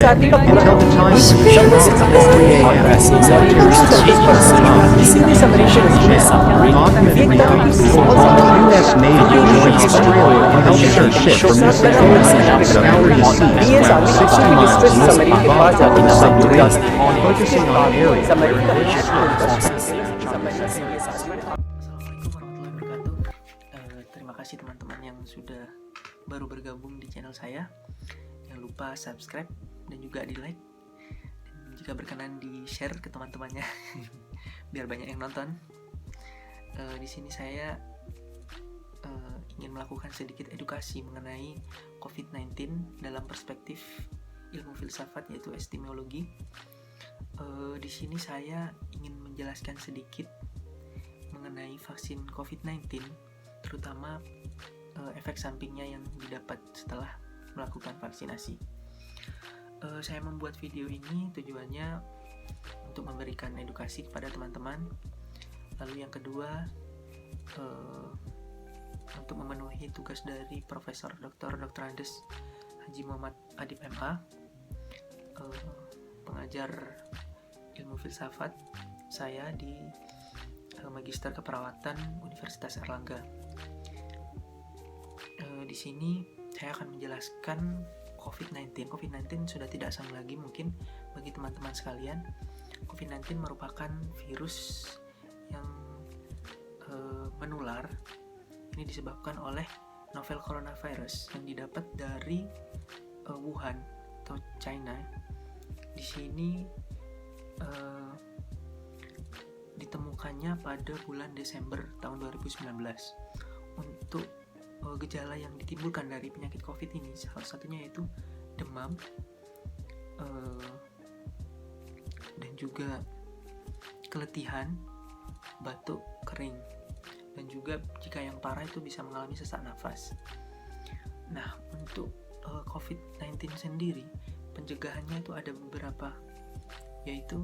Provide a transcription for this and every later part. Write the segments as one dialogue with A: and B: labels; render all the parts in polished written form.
A: saat ini
B: Assalamualaikum warahmatullahi wabarakatuh. Terima kasih teman-teman yang sudah baru bergabung di channel saya. Jangan lupa subscribe dan juga di like. Dan jika berkenan di share ke teman-temannya biar banyak yang nonton. Di sini saya ingin melakukan sedikit edukasi mengenai COVID-19 dalam perspektif ilmu filsafat yaitu epistemologi. Di sini saya ingin menjelaskan sedikit mengenai vaksin COVID-19, terutama efek sampingnya yang didapat setelah melakukan vaksinasi. Saya membuat video ini tujuannya untuk memberikan edukasi kepada teman-teman. Lalu yang kedua, untuk memenuhi tugas dari Profesor Dr. Andes Haji Muhammad Adib MA, pengajar ilmu filsafat saya di Magister Keperawatan Universitas Airlangga. Di sini saya akan menjelaskan COVID-19. COVID-19 sudah tidak asing lagi mungkin bagi teman-teman sekalian. COVID-19 merupakan virus yang menular. Ini disebabkan oleh novel coronavirus yang didapat dari Wuhan atau China. Di sini ditemukannya pada bulan Desember tahun 2019. Untuk gejala yang ditimbulkan dari penyakit COVID ini salah satunya yaitu demam dan juga keletihan, batuk, kering, dan juga jika yang parah itu bisa mengalami sesak nafas. Nah, untuk COVID-19 sendiri pencegahannya itu ada beberapa, yaitu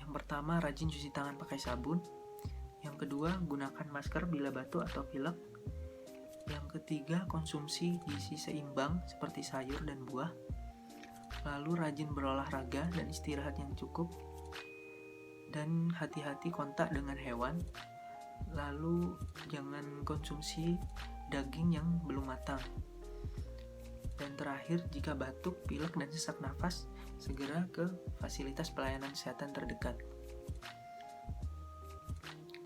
B: yang pertama, rajin cuci tangan pakai sabun. Yang kedua, gunakan masker bila batuk atau pilek. Yang ketiga, konsumsi gizi seimbang seperti sayur dan buah. Lalu rajin berolahraga dan istirahat yang cukup. Dan hati-hati kontak dengan hewan. Lalu jangan konsumsi daging yang belum matang. Dan terakhir, jika batuk, pilek, dan sesak nafas, segera ke fasilitas pelayanan kesehatan terdekat.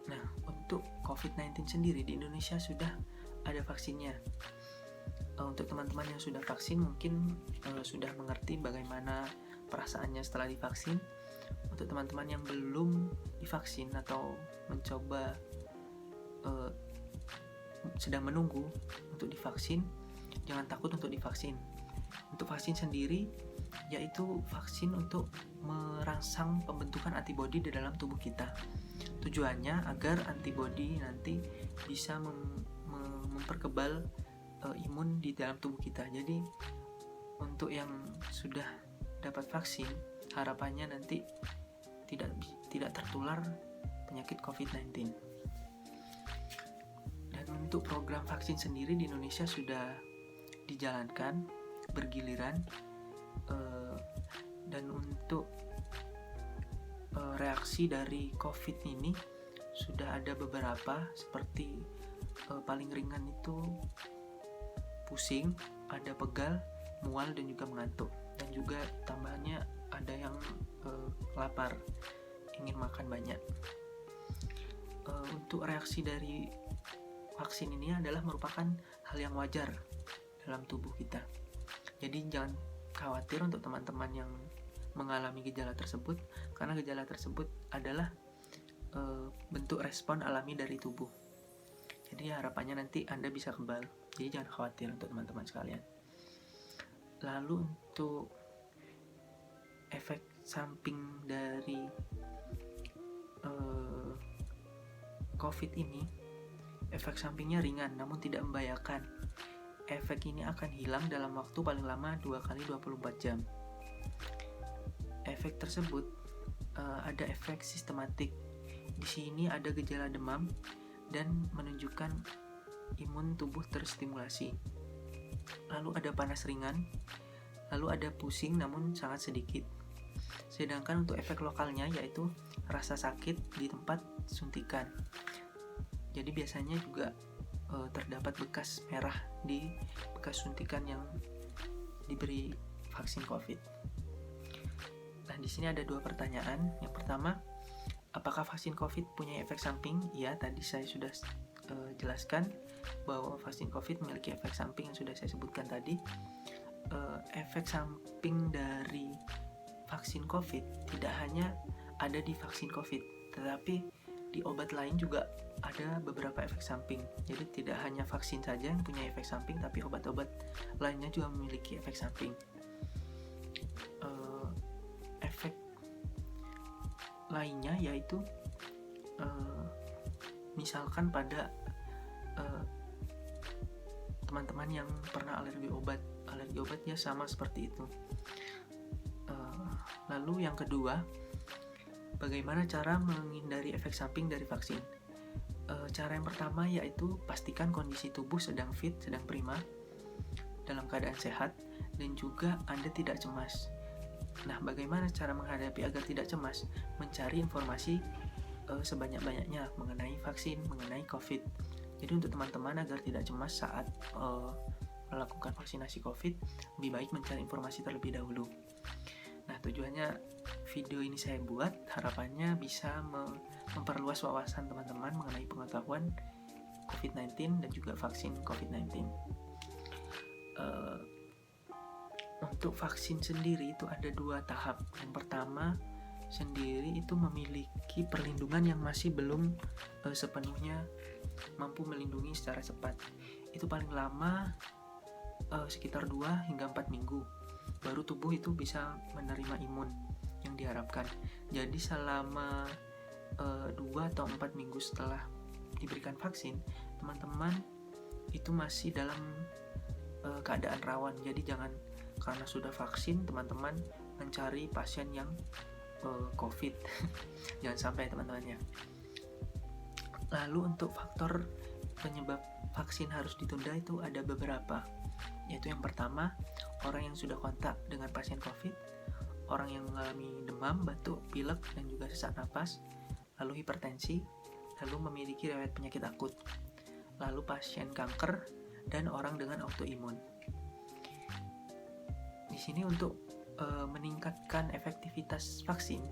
B: Nah, untuk COVID-19 sendiri di Indonesia sudah ada vaksinnya. Untuk teman-teman yang sudah vaksin mungkin sudah mengerti bagaimana perasaannya setelah divaksin. Untuk teman-teman yang belum divaksin atau mencoba sedang menunggu untuk divaksin, jangan takut untuk divaksin. Untuk vaksin sendiri yaitu vaksin untuk merangsang pembentukan antibodi di dalam tubuh kita. Tujuannya agar antibodi nanti bisa memperkebal imun di dalam tubuh kita. Jadi untuk yang sudah dapat vaksin, harapannya nanti tidak tertular penyakit COVID-19. Dan untuk program vaksin sendiri di Indonesia sudah dijalankan bergiliran, dan untuk reaksi dari COVID ini sudah ada beberapa, seperti paling ringan itu pusing, ada pegal, mual, dan juga mengantuk. Dan juga tambahannya ada yang lapar, ingin makan banyak. Untuk reaksi dari vaksin ini adalah merupakan hal yang wajar dalam tubuh kita. Jadi jangan khawatir untuk teman-teman yang mengalami gejala tersebut, karena gejala tersebut adalah bentuk respon alami dari tubuh. Jadi harapannya nanti Anda bisa kebal. Jadi jangan khawatir untuk teman-teman sekalian. Lalu untuk efek samping dari COVID ini, efek sampingnya ringan namun tidak membahayakan. Efek ini akan hilang dalam waktu paling lama 2 kali 24 jam. Efek tersebut ada efek sistematik. Di sini ada gejala demam dan menunjukkan imun tubuh terstimulasi. Lalu ada panas ringan, Lalu ada pusing namun sangat sedikit. Sedangkan untuk efek lokalnya yaitu rasa sakit di tempat suntikan. Jadi biasanya juga terdapat bekas merah di bekas suntikan yang diberi vaksin COVID. Nah, di sini ada 2 pertanyaan. Yang pertama, apakah vaksin COVID punya efek samping? Ya, tadi saya sudah jelaskan bahwa vaksin COVID memiliki efek samping yang sudah saya sebutkan tadi. Efek samping dari vaksin COVID tidak hanya ada di vaksin COVID, tetapi di obat lain juga ada beberapa efek samping. Jadi tidak hanya vaksin saja yang punya efek samping, tapi obat-obat lainnya juga memiliki efek samping. Efek lainnya yaitu misalkan pada teman-teman yang pernah alergi obatnya sama seperti itu. Lalu yang kedua, bagaimana cara menghindari efek samping dari vaksin? Cara yang pertama yaitu pastikan kondisi tubuh sedang fit, sedang prima, dalam keadaan sehat, dan juga Anda tidak cemas. Nah, bagaimana cara menghadapi agar tidak cemas? Mencari informasi sebanyak-banyaknya mengenai vaksin, mengenai COVID. Jadi untuk teman-teman agar tidak cemas saat melakukan vaksinasi COVID, lebih baik mencari informasi terlebih dahulu. Nah, tujuannya video ini saya buat, harapannya bisa memperluas wawasan teman-teman mengenai pengetahuan COVID-19 dan juga vaksin COVID-19. Untuk vaksin sendiri itu ada 2 tahap. Yang pertama sendiri itu memiliki perlindungan yang masih belum sepenuhnya mampu melindungi secara cepat. Itu paling lama sekitar 2 hingga 4 minggu. Baru tubuh itu bisa menerima imun yang diharapkan. Jadi selama 2 atau 4 minggu setelah diberikan vaksin, teman-teman itu masih dalam keadaan rawan. Jadi jangan karena sudah vaksin teman-teman mencari pasien yang COVID. Jangan sampai teman-temannya. Lalu untuk faktor penyebab vaksin harus ditunda itu ada beberapa. Yaitu yang pertama, orang yang sudah kontak dengan pasien COVID, orang yang mengalami demam, batuk, pilek, dan juga sesak napas, lalu hipertensi, lalu memiliki riwayat penyakit akut, lalu pasien kanker, dan orang dengan autoimun. Di sini untuk meningkatkan efektivitas vaksin,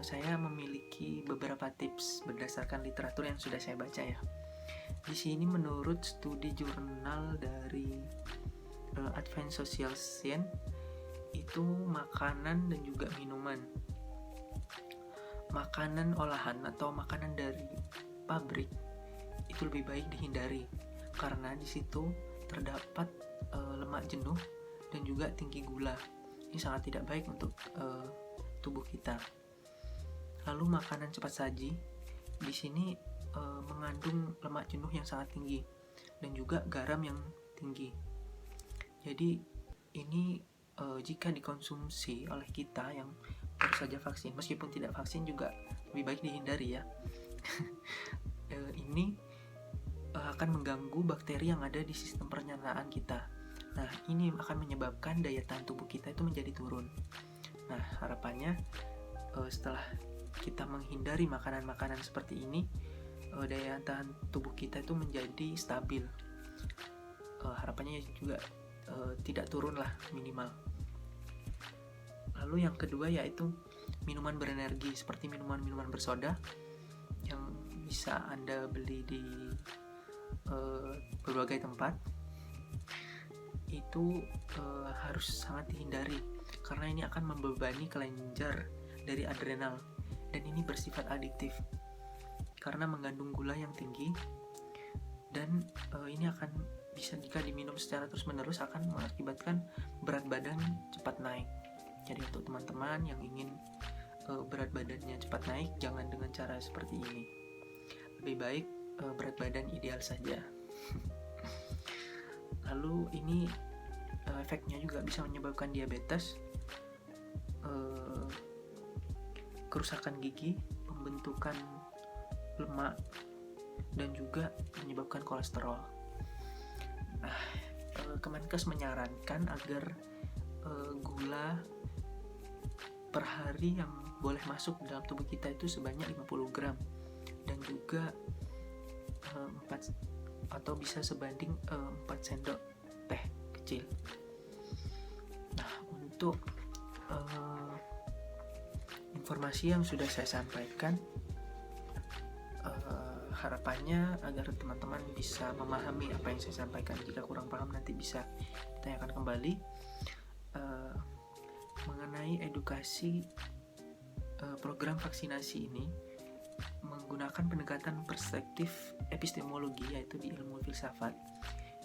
B: saya memiliki beberapa tips berdasarkan literatur yang sudah saya baca ya. Di sini menurut studi jurnal dari Advanced Social Science itu makanan dan juga minuman, makanan olahan atau makanan dari pabrik itu lebih baik dihindari karena di situ terdapat lemak jenuh dan juga tinggi gula. Ini sangat tidak baik untuk tubuh kita. Lalu makanan cepat saji di sini mengandung lemak jenuh yang sangat tinggi dan juga garam yang tinggi. Jadi ini jika dikonsumsi oleh kita yang baru saja vaksin, meskipun tidak vaksin juga lebih baik dihindari ya. Ini akan mengganggu bakteri yang ada di sistem pencernaan kita. Nah, ini akan menyebabkan daya tahan tubuh kita itu menjadi turun. Nah, harapannya setelah kita menghindari makanan-makanan seperti ini, daya tahan tubuh kita itu menjadi stabil. Harapannya juga tidak turun lah, minimal. Lalu yang kedua yaitu minuman berenergi seperti minuman-minuman bersoda yang bisa Anda beli di berbagai tempat. Itu harus sangat dihindari karena ini akan membebani kelenjar dari adrenal dan ini bersifat adiktif karena mengandung gula yang tinggi dan ini akan bisa jika diminum secara terus-menerus akan mengakibatkan berat badan cepat naik. Jadi untuk teman-teman yang ingin berat badannya cepat naik, jangan dengan cara seperti ini. Lebih baik berat badan ideal saja. Lalu ini efeknya juga bisa menyebabkan diabetes, kerusakan gigi, pembentukan lemak, dan juga menyebabkan kolesterol. Nah, Kemenkes menyarankan agar gula per hari yang boleh masuk dalam tubuh kita itu sebanyak 50 gram, dan juga 4 atau bisa sebanding 4 sendok teh kecil. Nah, untuk informasi yang sudah saya sampaikan, harapannya agar teman-teman bisa memahami apa yang saya sampaikan. Jika kurang paham nanti bisa ditanyakan kembali. Mengenai edukasi program vaksinasi ini menggunakan pendekatan perspektif epistemologi, yaitu di ilmu filsafat.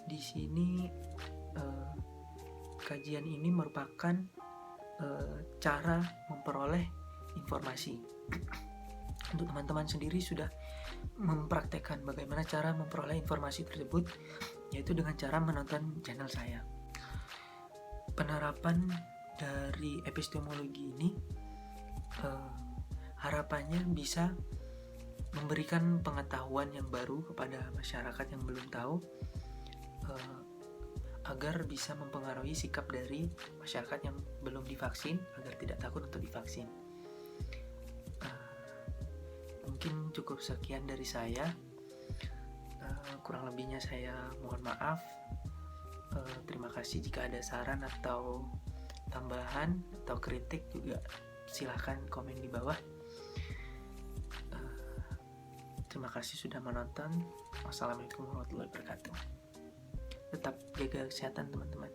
B: Di sini kajian ini merupakan cara memperoleh informasi. Untuk teman-teman sendiri sudah mempraktekkan bagaimana cara memperoleh informasi tersebut, yaitu dengan cara menonton channel saya. Penerapan dari epistemologi ini harapannya bisa memberikan pengetahuan yang baru kepada masyarakat yang belum tahu, agar bisa mempengaruhi sikap dari masyarakat yang belum divaksin agar tidak takut untuk divaksin. Mungkin cukup sekian dari saya. Kurang lebihnya saya mohon maaf. Terima kasih. Jika ada saran atau tambahan atau kritik juga silahkan komen di bawah. Terima kasih sudah menonton. Wassalamualaikum warahmatullahi wabarakatuh. Tetap jaga kesehatan teman-teman.